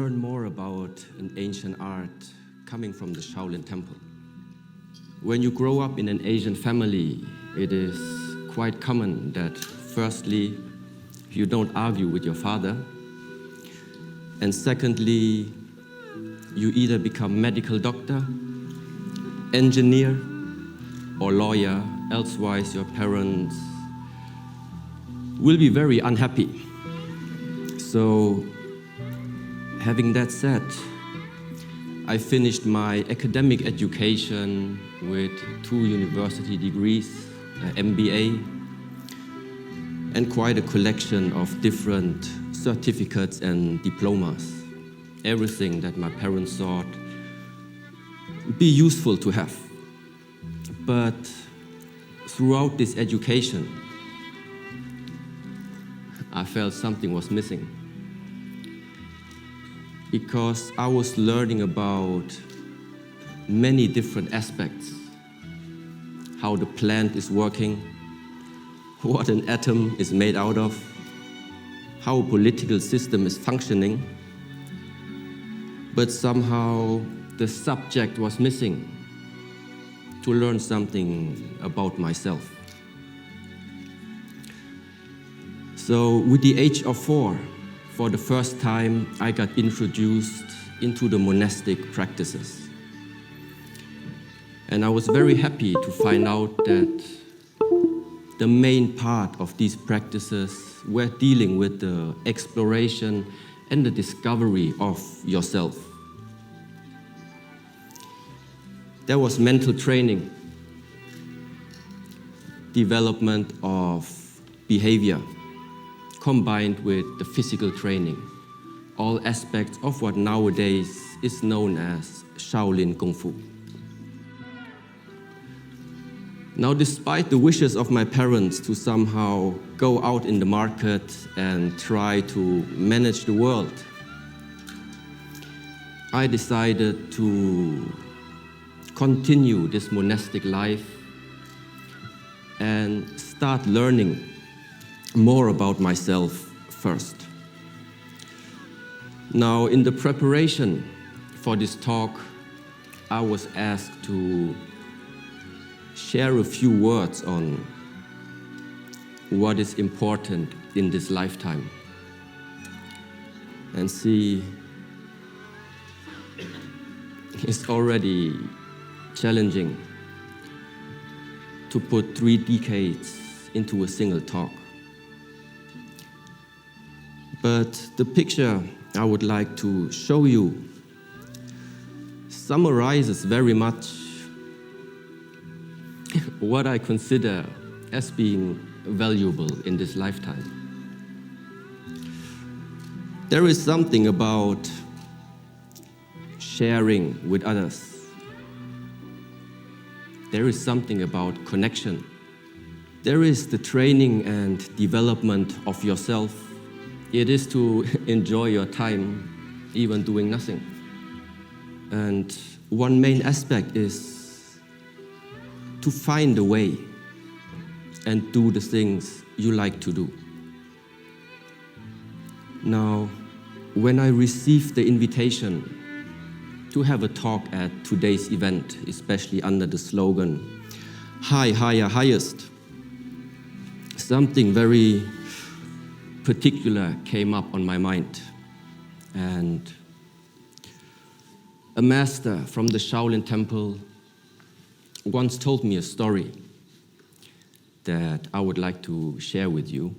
Learn more about an ancient art coming from the Shaolin Temple. When you grow up in an Asian family, it is quite common that firstly, you don't argue with your father, and secondly, you either become medical doctor, engineer, or lawyer, elsewise your parents will be very unhappy. So, having that said, I finished my academic education with 2 university degrees, an MBA, and quite a collection of different certificates and diplomas. Everything that my parents thought be useful to have. But throughout this education, I felt something was missing. Because I was learning about many different aspects. How the plant is working, what an atom is made out of, how a political system is functioning. But somehow the subject was missing to learn something about myself. So with the age of 4, for the first time, I got introduced into the monastic practices. And I was very happy to find out that the main part of these practices were dealing with the exploration and the discovery of yourself. There was mental training, development of behavior, combined with the physical training, all aspects of what nowadays is known as Shaolin Kung Fu. Now, despite the wishes of my parents to somehow go out in the market and try to manage the world, I decided to continue this monastic life and start learning more about myself first. Now, in the preparation for this talk, I was asked to share a few words on what is important in this lifetime. And see, it's already challenging to put 3 decades into a single talk. But the picture I would like to show you summarizes very much what I consider as being valuable in this lifetime. There is something about sharing with others. There is something about connection. There is the training and development of yourself. It is to enjoy your time, even doing nothing. And one main aspect is to find a way and do the things you like to do. Now, when I received the invitation to have a talk at today's event, especially under the slogan, High, Higher, Highest, something very particular came up on my mind. And a master from the Shaolin Temple once told me a story that I would like to share with you.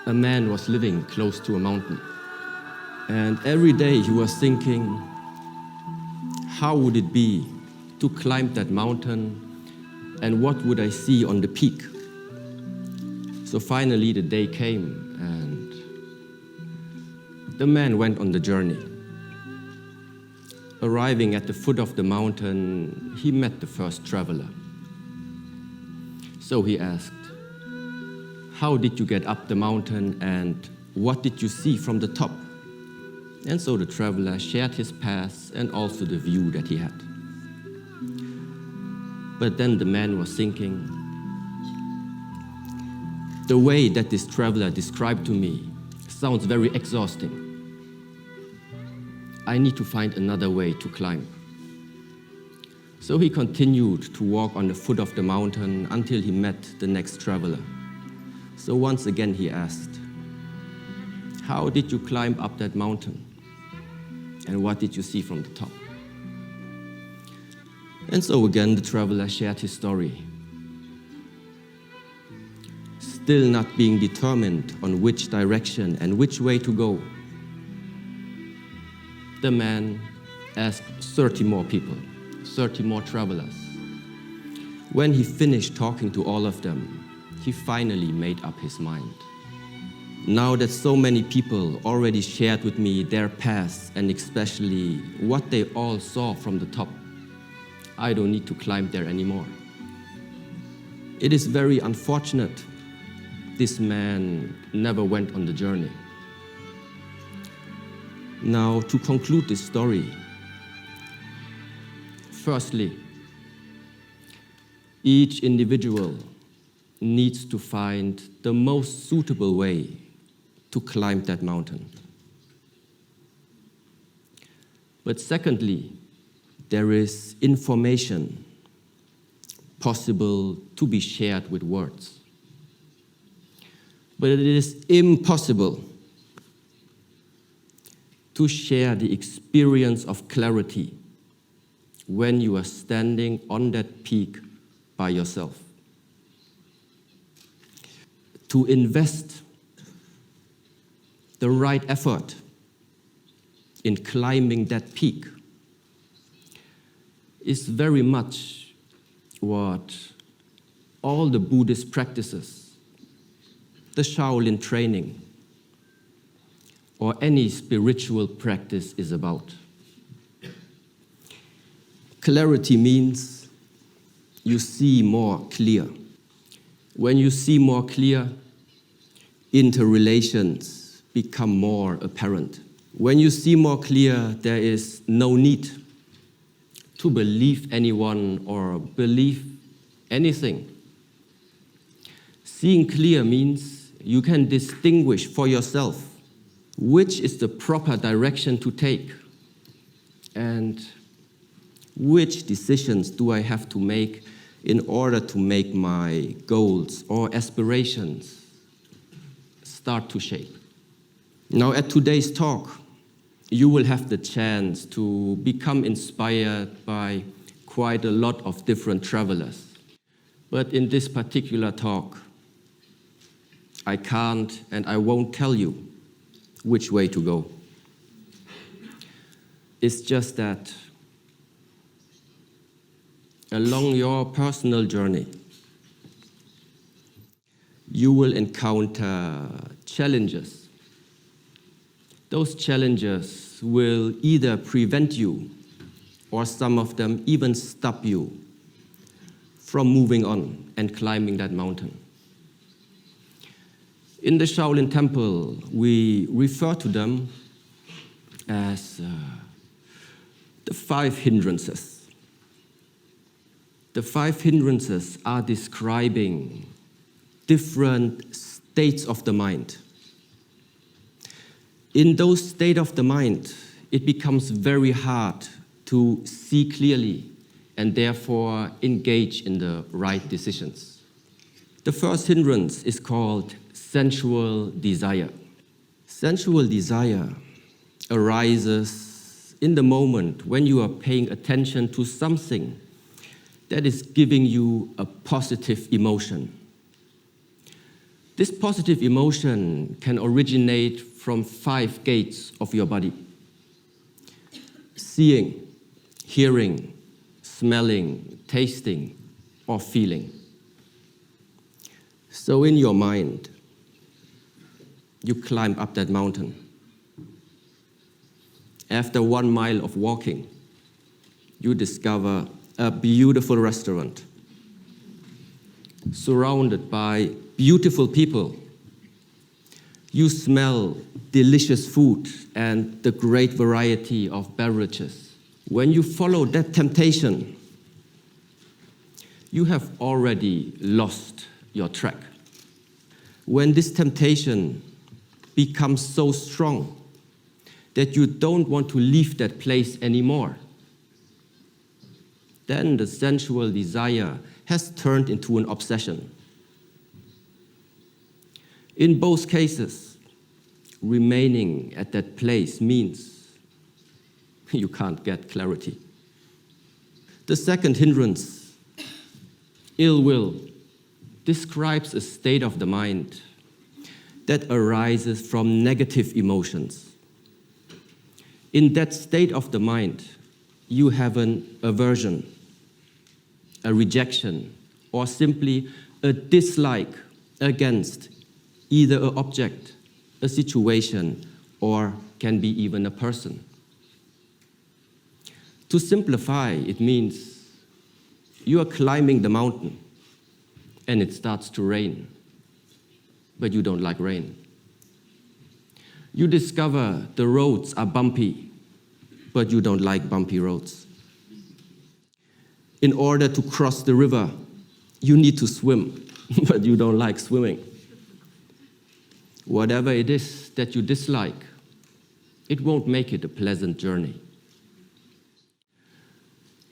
A man was living close to a mountain, and every day he was thinking, how would it be to climb that mountain, and what would I see on the peak? So finally the day came, and the man went on the journey. Arriving at the foot of the mountain, he met the first traveler. So he asked, how did you get up the mountain, and what did you see from the top? And so the traveler shared his path and also the view that he had. But then the man was thinking, The way that this traveler described to me sounds very exhausting. I need to find another way to climb. So he continued to walk on the foot of the mountain until he met the next traveler. So once again he asked, "How did you climb up that mountain? And what did you see from the top?" And so again the traveler shared his story. Still not being determined on which direction and which way to go, the man asked 30 more people, 30 more travelers. When he finished talking to all of them, he finally made up his mind. Now that so many people already shared with me their past and especially what they all saw from the top, I don't need to climb there anymore. It is very unfortunate this man never went on the journey. Now, to conclude this story, firstly, each individual needs to find the most suitable way to climb that mountain. But secondly, there is information possible to be shared with words. But it is impossible to share the experience of clarity when you are standing on that peak by yourself. To invest the right effort in climbing that peak is very much what all the Buddhist practices, the Shaolin training, or any spiritual practice is about. Clarity means you see more clear. When you see more clear, interrelations become more apparent. When you see more clear, there is no need to believe anyone or believe anything. Seeing clear means you can distinguish for yourself which is the proper direction to take and which decisions do I have to make in order to make my goals or aspirations start to shape. Now, at today's talk, you will have the chance to become inspired by quite a lot of different travelers. But in this particular talk, I can't and I won't tell you which way to go. It's just that along your personal journey, you will encounter challenges. Those challenges will either prevent you, or some of them even stop you from moving on and climbing that mountain. In the Shaolin Temple, we refer to them as the 5 hindrances. The 5 hindrances are describing different states of the mind. In those states of the mind, it becomes very hard to see clearly and therefore engage in the right decisions. The first hindrance is called sensual desire. Sensual desire arises in the moment when you are paying attention to something that is giving you a positive emotion. This positive emotion can originate from 5 gates of your body: seeing, hearing, smelling, tasting, or feeling. So in your mind, you climb up that mountain. After 1 mile of walking, you discover a beautiful restaurant surrounded by beautiful people. You smell delicious food and the great variety of beverages. When you follow that temptation, you have already lost your track. When this temptation becomes so strong that you don't want to leave that place anymore, then the sensual desire has turned into an obsession. In both cases, remaining at that place means you can't get clarity. The second hindrance, ill will, describes a state of the mind that arises from negative emotions. In that state of the mind, you have an aversion, a rejection, or simply a dislike against either an object, a situation, or can be even a person. To simplify, it means you are climbing the mountain and it starts to rain, but you don't like rain. You discover the roads are bumpy, but you don't like bumpy roads. In order to cross the river, you need to swim, but you don't like swimming. Whatever it is that you dislike, it won't make it a pleasant journey.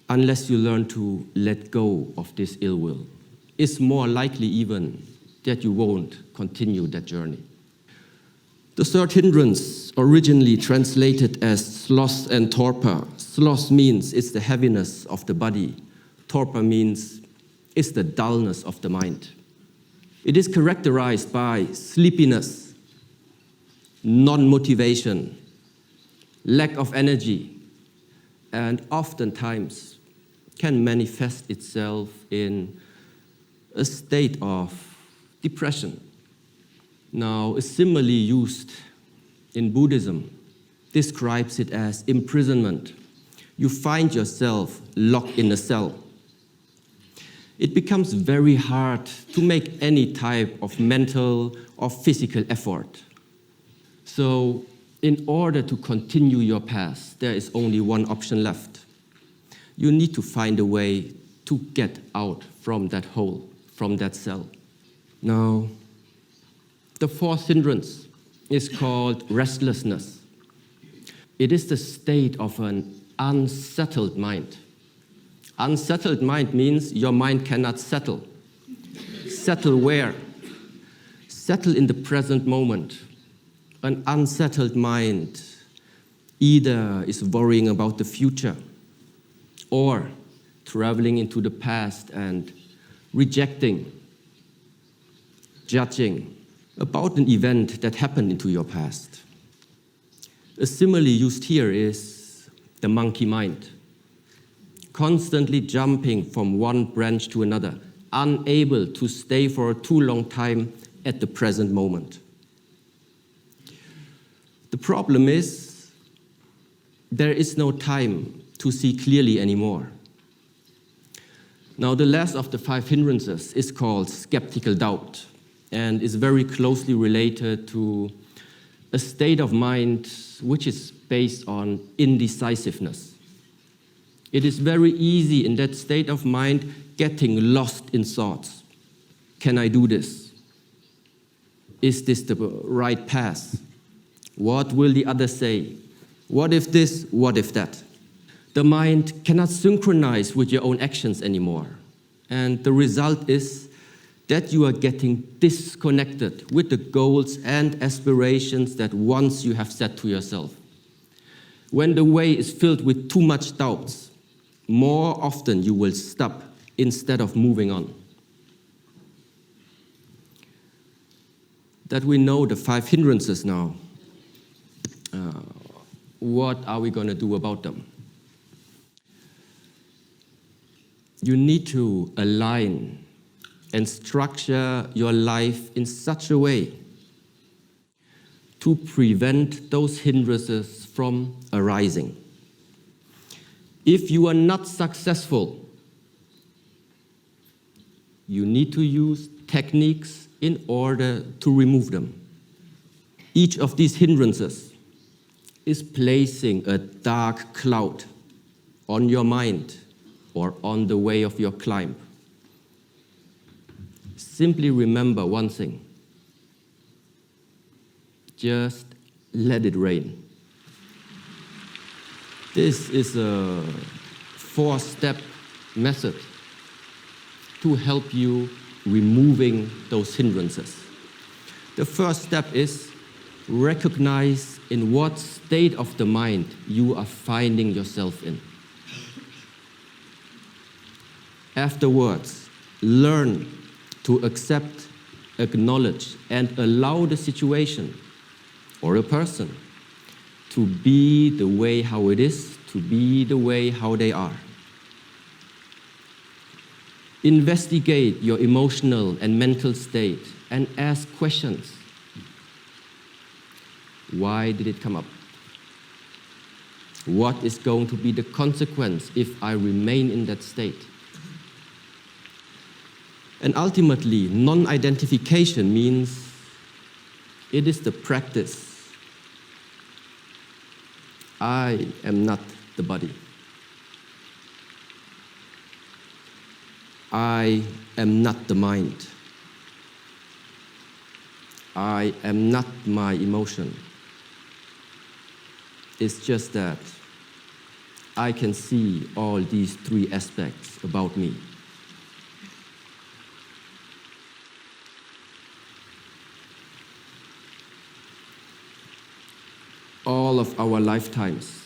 Unless you learn to let go of this ill will, it's more likely even that you won't continue that journey. The third hindrance, originally translated as sloth and torpor. Sloth means it's the heaviness of the body. Torpor means it's the dullness of the mind. It is characterized by sleepiness, non-motivation, lack of energy, and oftentimes can manifest itself in a state of depression. Now, a simile used in Buddhism describes it as imprisonment. You find yourself locked in a cell. It becomes very hard to make any type of mental or physical effort. So, in order to continue your path, there is only one option left. You need to find a way to get out from that hole, from that cell. Now, the fourth hindrance is called restlessness. It is the state of an unsettled mind. Unsettled mind means your mind cannot settle. Settle where? Settle in the present moment. An unsettled mind either is worrying about the future or traveling into the past and rejecting, judging about an event that happened into your past. A simile used here is the monkey mind, constantly jumping from one branch to another, unable to stay for a too long time at the present moment. The problem is there is no time to see clearly anymore. Now, the last of the 5 hindrances is called skeptical doubt and is very closely related to a state of mind which is based on indecisiveness. It is very easy in that state of mind getting lost in thoughts. Can I do this? Is this the right path? What will the other say? What if this? What if that? The mind cannot synchronize with your own actions anymore. And the result is that you are getting disconnected with the goals and aspirations that once you have set to yourself. When the way is filled with too much doubts, more often you will stop instead of moving on. That we know the 5 hindrances now, what are we going to do about them? You need to align and structure your life in such a way to prevent those hindrances from arising. If you are not successful, you need to use techniques in order to remove them. Each of these hindrances is placing a dark cloud on your mind or on the way of your climb. Simply remember one thing. Just let it rain. This is a 4-step method to help you removing those hindrances. The first step is recognize in what state of the mind you are finding yourself in. Afterwards, learn to accept, acknowledge, and allow the situation or a person to be the way how it is, to be the way how they are. Investigate your emotional and mental state and ask questions. Why did it come up? What is going to be the consequence if I remain in that state? And ultimately, non-identification means it is the practice. I am not the body. I am not the mind. I am not my emotion. It's just that I can see all these 3 aspects about me. All of our lifetimes,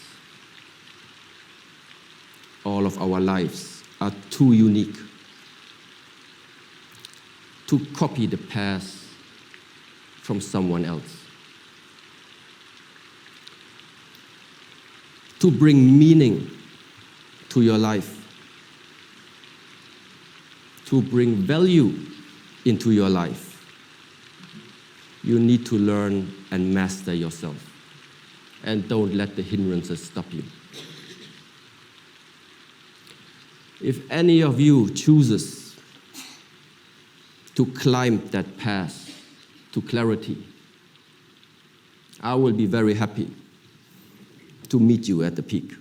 all of our lives are too unique to copy the past from someone else. To bring meaning to your life, to bring value into your life, you need to learn and master yourself. And don't let the hindrances stop you. If any of you chooses to climb that path to clarity, I will be very happy to meet you at the peak.